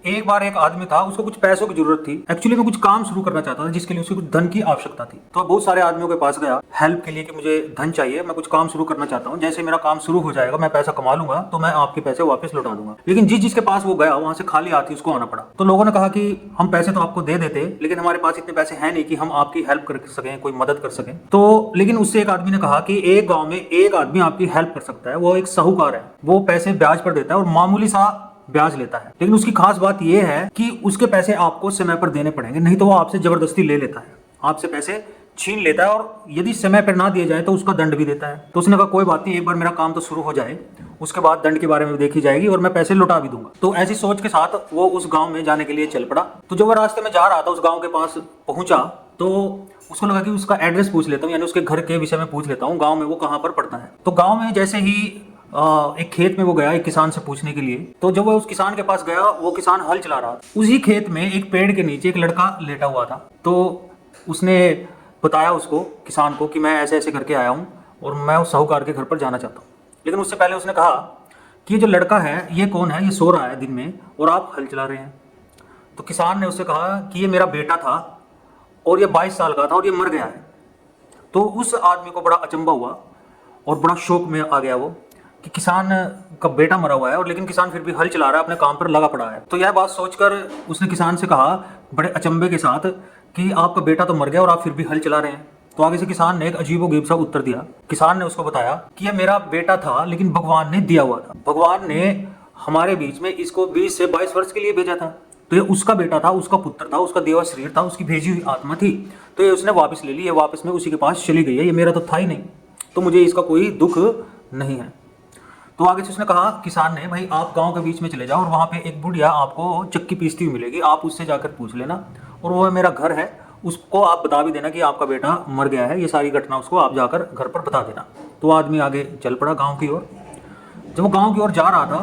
एक बार एक आदमी था, उसको कुछ पैसों की जरूरत थी। एक्चुअली मैं कुछ काम शुरू करना चाहता था जिसके लिए उसे कुछ धन की आवश्यकता थी। तो बहुत सारे आदमियों के पास गया हेल्प के लिए कि मुझे धन चाहिए, मैं कुछ काम शुरू करना चाहता हूँ, जैसे मेरा काम शुरू हो जाएगा, मैं पैसा कमा लूंगा तो मैं आपके पैसे वापस लौटा दूंगा। लेकिन जिसके पास वो गया वहां से खाली हाथ ही उसको आना पड़ा। तो लोगों ने कहा कि हम पैसे तो आपको दे देते, लेकिन हमारे पास इतने पैसे हैं नहीं कि हम आपकी हेल्प कर सकें, कोई मदद कर सकें। तो लेकिन उससे एक आदमी ने कहा कि एक गाँव में एक आदमी आपकी हेल्प कर सकता है, वो एक साहूकार है, वो पैसे ब्याज पर देता है और मामूली सा ब्याज लेता है। लेकिन उसकी खास बात यह है कि उसके पैसे आपको समय पर देने पड़ेंगे, नहीं तो वो आपसे जबरदस्ती ले लेता है, आपसे पैसे छीन लेता है और यदि समय पर ना दिए जाए तो उसका दंड भी देता है। तो उसने कहा कोई बात नहीं, एक बार मेरा काम तो शुरू हो जाए, उसके बाद दंड के बारे में देखी जाएगी और मैं पैसे लौटा भी दूंगा। तो ऐसी सोच के साथ वो उस गांव में जाने के लिए चल पड़ा। तो जब वो रास्ते में जा रहा था, उस गांव के पास पहुंचा तो उसको लगा कि उसका एड्रेस पूछ लेता हूँ, यानी उसके घर के विषय में पूछ लेता हूँ, गांव में वो कहाँ पर पड़ता है। तो गांव में जैसे ही एक खेत में वो गया एक किसान से पूछने के लिए। तो जब वो उस किसान के पास गया, वो किसान हल चला रहा था। उसी खेत में एक पेड़ के नीचे एक लड़का लेटा हुआ था। तो उसने बताया उसको, किसान को, कि मैं ऐसे ऐसे करके आया हूँ और मैं उस साहूकार के घर पर जाना चाहता हूँ। लेकिन उससे पहले उसने कहा कि ये जो लड़का है ये कौन है, ये सो रहा है दिन में और आप हल चला रहे हैं। तो किसान ने उससे कहा कि ये मेरा बेटा था और ये 22 साल का था और ये मर गया है। तो उस आदमी को बड़ा अचंभा हुआ और बड़ा शौक में आ गया वो कि किसान का बेटा मरा हुआ है और लेकिन किसान फिर भी हल चला रहा है, अपने काम पर लगा पड़ा है। तो यह बात सोचकर उसने किसान से कहा बड़े अचंभे के साथ कि आपका बेटा तो मर गया और आप फिर भी हल चला रहे हैं। तो आगे से किसान ने एक अजीबोगरीब सा उत्तर दिया। किसान ने उसको बताया कि यह मेरा बेटा था, लेकिन भगवान ने दिया हुआ था, भगवान ने हमारे बीच में इसको 20 से 22 वर्ष के लिए भेजा था। तो ये उसका बेटा था, उसका पुत्र था, उसका देवा शरीर था, उसकी भेजी हुई आत्मा थी। तो ये उसने वापस ले ली, ये वापस में उसी के पास चली गई है, ये मेरा तो था ही नहीं, तो मुझे इसका कोई दुख नहीं है। तो आगे से उसने कहा किसान ने, भाई आप गांव के बीच में चले जाओ और वहाँ पे एक बुढ़िया आपको चक्की पीसती हुई मिलेगी, आप उससे जाकर पूछ लेना और वो मेरा घर है, उसको आप बता भी देना कि आपका बेटा मर गया है, ये सारी घटना उसको आप जाकर घर पर बता देना। तो आदमी आगे चल पड़ा गाँव की ओर। जब वो गाँव की ओर जा रहा था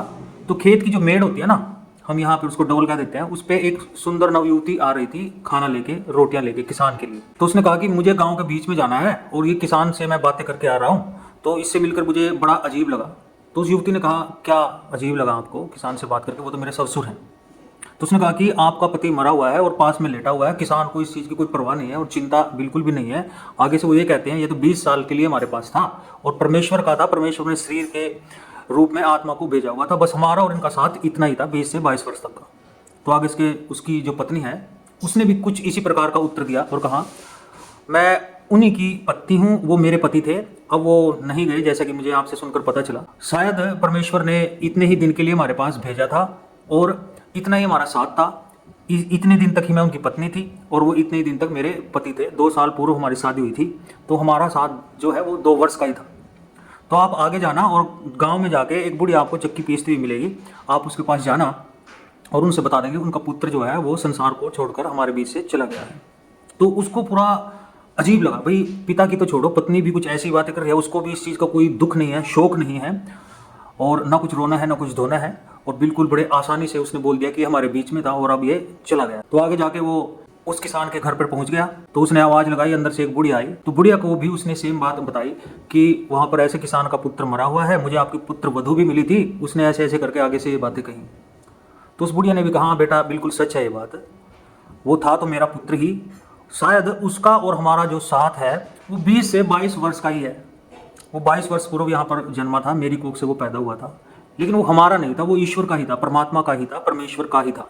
तो खेत की जो मेड़ होती है ना, हम यहाँ पे उसको डोल कह देते हैं, उस पर एक सुंदर नवयुवती आ रही थी खाना लेके, रोटियां लेके किसान के लिए। तो उसने कहा कि मुझे गांव के बीच में जाना है और ये किसान से मैं बातें करके आ रहा हूँ, तो इससे मिलकर मुझे बड़ा अजीब लगा। तो उस युवती ने कहा क्या अजीब लगा आपको किसान से बात करके, वो तो मेरे ससुर हैं। तो उसने कहा कि आपका पति मरा हुआ है और पास में लेटा हुआ है, किसान को इस चीज़ की कोई परवाह नहीं है और चिंता बिल्कुल भी नहीं है। आगे से वो ये कहते हैं ये तो 20 साल के लिए हमारे पास था और परमेश्वर का था, परमेश्वर ने शरीर के रूप में आत्मा को भेजा हुआ था, बस हमारा और इनका साथ इतना ही था 20 से 22 वर्ष तक का। तो आगे इसके उसकी जो पत्नी है उसने भी कुछ इसी प्रकार का उत्तर दिया और कहा मैं उन्हीं की पत्नी हूँ, वो मेरे पति थे, अब वो नहीं गए जैसा कि मुझे आपसे सुनकर पता चला। शायद परमेश्वर ने इतने ही दिन के लिए हमारे पास भेजा था और इतना ही हमारा साथ था, इतने दिन तक ही मैं उनकी पत्नी थी और वो इतने ही दिन तक मेरे पति थे। 2 साल पूर्व हमारी शादी हुई थी, तो हमारा साथ जो है वो 2 वर्ष का ही था। तो आप आगे जाना और गांव में जाके एक बूढ़ी आपको चक्की पीसती हुई मिलेगी, आप उसके पास जाना और उनसे बता देंगे उनका पुत्र जो है वो संसार को छोड़कर हमारे बीच से चला गया है। तो उसको पूरा अजीब लगा, भाई पिता की तो छोड़ो, पत्नी भी कुछ ऐसी बातें कर रही है, उसको भी इस चीज़ का कोई दुख नहीं है, शौक नहीं है और ना कुछ रोना है ना कुछ धोना है, और बिल्कुल बड़े आसानी से उसने बोल दिया कि हमारे बीच में था और अब ये चला गया। तो आगे जाके वो उस किसान के घर पर पहुंच गया। तो उसने आवाज़ लगाई, अंदर से एक बुढ़िया आई। तो बुढ़िया को भी उसने सेम बात बताई कि वहाँ पर ऐसे किसान का पुत्र मरा हुआ है, मुझे आपकी पुत्र वधू भी मिली थी, उसने ऐसे ऐसे करके आगे से ये बातें कही। तो उस बुढ़िया ने भी कहा हाँ बेटा बिल्कुल सच है ये बात, वो था तो मेरा पुत्र ही, शायद उसका और हमारा जो साथ है वो 20 से 22 वर्ष का ही है, वो 22 वर्ष पूर्व यहाँ पर जन्मा था, मेरी कोख से वो पैदा हुआ था, लेकिन वो हमारा नहीं था, वो ईश्वर का ही था, परमात्मा का ही था, परमेश्वर का ही था।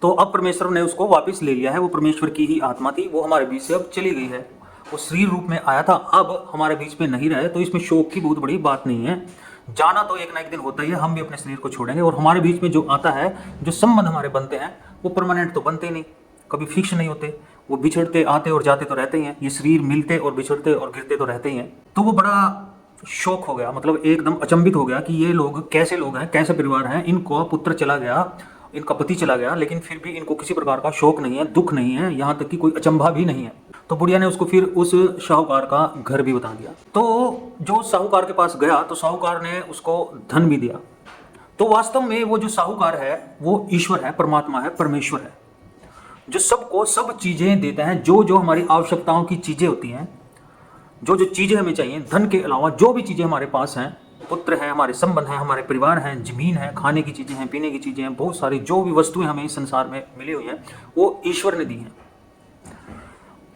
तो अब परमेश्वर ने उसको वापस ले लिया है, वो परमेश्वर की ही आत्मा थी, वो हमारे बीच से अब चली गई है, वो शरीर रूप में आया था, अब हमारे बीच में नहीं रहे। तो इसमें शोक की बहुत बड़ी बात नहीं है, जाना तो एक ना एक दिन होता ही है, हम भी अपने शरीर को छोड़ेंगे और हमारे बीच में जो आता है, जो संबंध हमारे बनते हैं वो परमानेंट तो बनते ही नहीं, कभी फिक्स नहीं होते, वो बिछड़ते आते और जाते तो रहते ही हैं, ये शरीर मिलते और बिछड़ते और गिरते तो रहते ही हैं। तो वो बड़ा शौक हो गया, मतलब एकदम अचंभित हो गया कि ये लोग कैसे लोग हैं, कैसे परिवार हैं, इनको पुत्र चला गया, इनका पति चला गया, लेकिन फिर भी इनको किसी प्रकार का शौक नहीं है, दुख नहीं है, यहाँ तक कि कोई अचंभा भी नहीं है। तो बुढ़िया ने उसको फिर उस साहूकार का घर भी बता दिया। तो जो साहूकार के पास गया तो साहूकार ने उसको धन भी दिया। तो वास्तव में वो जो साहूकार है वो ईश्वर है, परमात्मा है, परमेश्वर है, जो सबको सब चीजें देता है, जो जो हमारी आवश्यकताओं की चीजें होती हैं, जो जो चीजें हमें चाहिए, धन के अलावा जो भी चीजें हमारे पास हैं पुत्र हैं, हमारे संबंध हैं, हमारे परिवार हैं, जमीन है, खाने की चीज़ें हैं, पीने की चीज़ें हैं, बहुत सारी जो भी वस्तुएं हमें इस संसार में मिली हुई हैं वो ईश्वर ने दी हैं।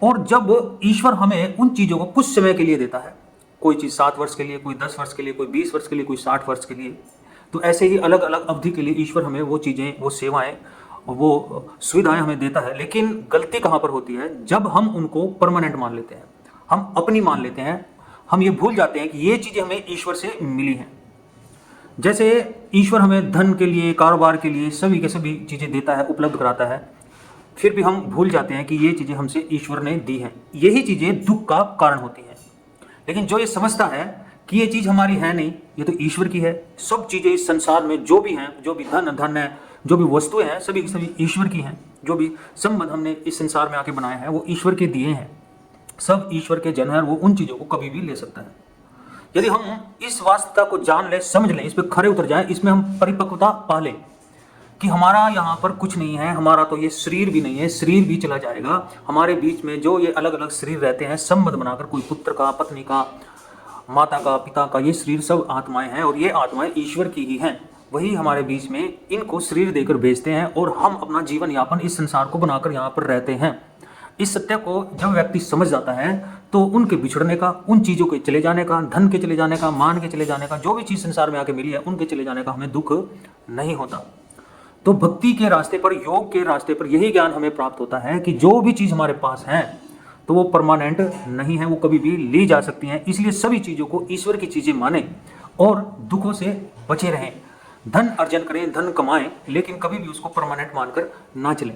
और जब ईश्वर हमें उन चीज़ों को कुछ समय के लिए देता है, कोई चीज़ 7 वर्ष के लिए, कोई 10 वर्ष के लिए, कोई 20 वर्ष के लिए, कोई 60 वर्ष के लिए, तो ऐसे ही अलग अलग अवधि के लिए ईश्वर हमें वो चीज़ें, वो सेवाएं, वो सुविधाएं हमें देता है। लेकिन गलती कहाँ पर होती है? जब हम उनको परमानेंट मान लेते हैं, हम अपनी मान लेते हैं, हम ये भूल जाते हैं कि ये चीज़ें हमें ईश्वर से मिली हैं। जैसे ईश्वर हमें धन के लिए, कारोबार के लिए सभी के सभी चीज़ें देता है, उपलब्ध कराता है, फिर भी हम भूल जाते हैं कि ये चीज़ें हमसे ईश्वर ने दी हैं। यही चीज़ें दुख का कारण होती हैं। लेकिन जो ये समझता है कि ये चीज़ हमारी है नहीं, ये तो ईश्वर की है, सब चीज़ें इस संसार में जो भी हैं, जो भी धन है, जो भी वस्तुएं हैं, सभी की सभी ईश्वर की हैं, जो भी संबंध हमने इस संसार में आके बनाए हैं वो ईश्वर के दिए हैं, सब ईश्वर के जन हैं, वो उन चीज़ों को कभी भी ले सकता है। यदि हम इस वास्तविकता को जान लें, समझ लें, इस पर खरे उतर जाएं, इसमें हम परिपक्वता पा लें कि हमारा यहाँ पर कुछ नहीं है, हमारा तो ये शरीर भी नहीं है, शरीर भी चला जाएगा, हमारे बीच में जो ये अलग अलग शरीर रहते हैं संबंध बनाकर, कोई पुत्र का, पत्नी का, माता का, पिता का, ये शरीर सब आत्माएं हैं और ये आत्माएं ईश्वर की ही हैं। वही हमारे बीच में इनको शरीर देकर भेजते हैं और हम अपना जीवन यापन इस संसार को बनाकर यहाँ पर रहते हैं। इस सत्य को जब व्यक्ति समझ जाता है तो उनके बिछड़ने का, उन चीज़ों के चले जाने का, धन के चले जाने का, मान के चले जाने का, जो भी चीज़ संसार में आके मिली है उनके चले जाने का हमें दुख नहीं होता। तो भक्ति के रास्ते पर, योग के रास्ते पर यही ज्ञान हमें प्राप्त होता है कि जो भी चीज़ हमारे पास है तो वो परमानेंट नहीं है, वो कभी भी ली जा सकती हैं। इसलिए सभी चीज़ों को ईश्वर की चीज़ें माने और दुखों से बचे रहें। धन अर्जन करें, धन कमाएं, लेकिन कभी भी उसको परमानेंट मानकर ना चलें।